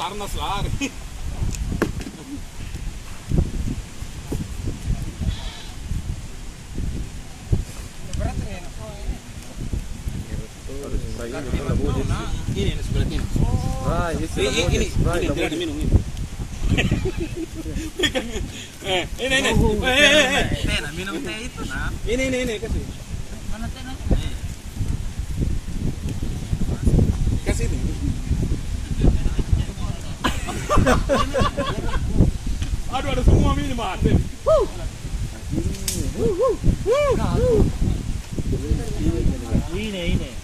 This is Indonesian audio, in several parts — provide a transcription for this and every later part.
Basarnas lari. Ini sebelah sini. Ini tidak diminum ini. Ini. Minum teh itu, nah. Ini kasih. Mana tehnya? Kasih ini. Aduh, ada semua minimarket. Ini.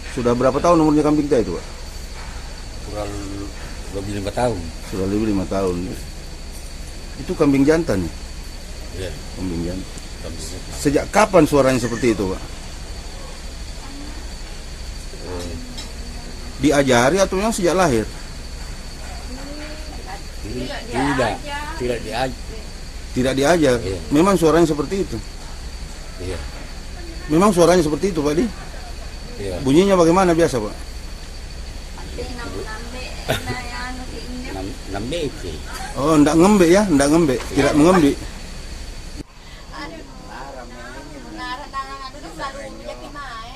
Sudah berapa tahun umurnya kambing teh itu, Pak? Kurang lebih 5 tahun. Sudah lebih 5 tahun. Itu kambing jantan ya? Iya. Kambing jantan. Kambing jantan. Sejak kapan suaranya seperti itu, Pak? Diajari atau yang sejak lahir? Tidak diajar. Tidak diajar. Iya. Memang suaranya seperti itu. Iya. Memang suaranya seperti itu, Pak Di. Iya. Bunyinya bagaimana biasa, Pak? Nambe itu. Oh, enggak ngembe ya, enggak ngembe, tidak mengembe. Menara tangan duduk lalu jadi main.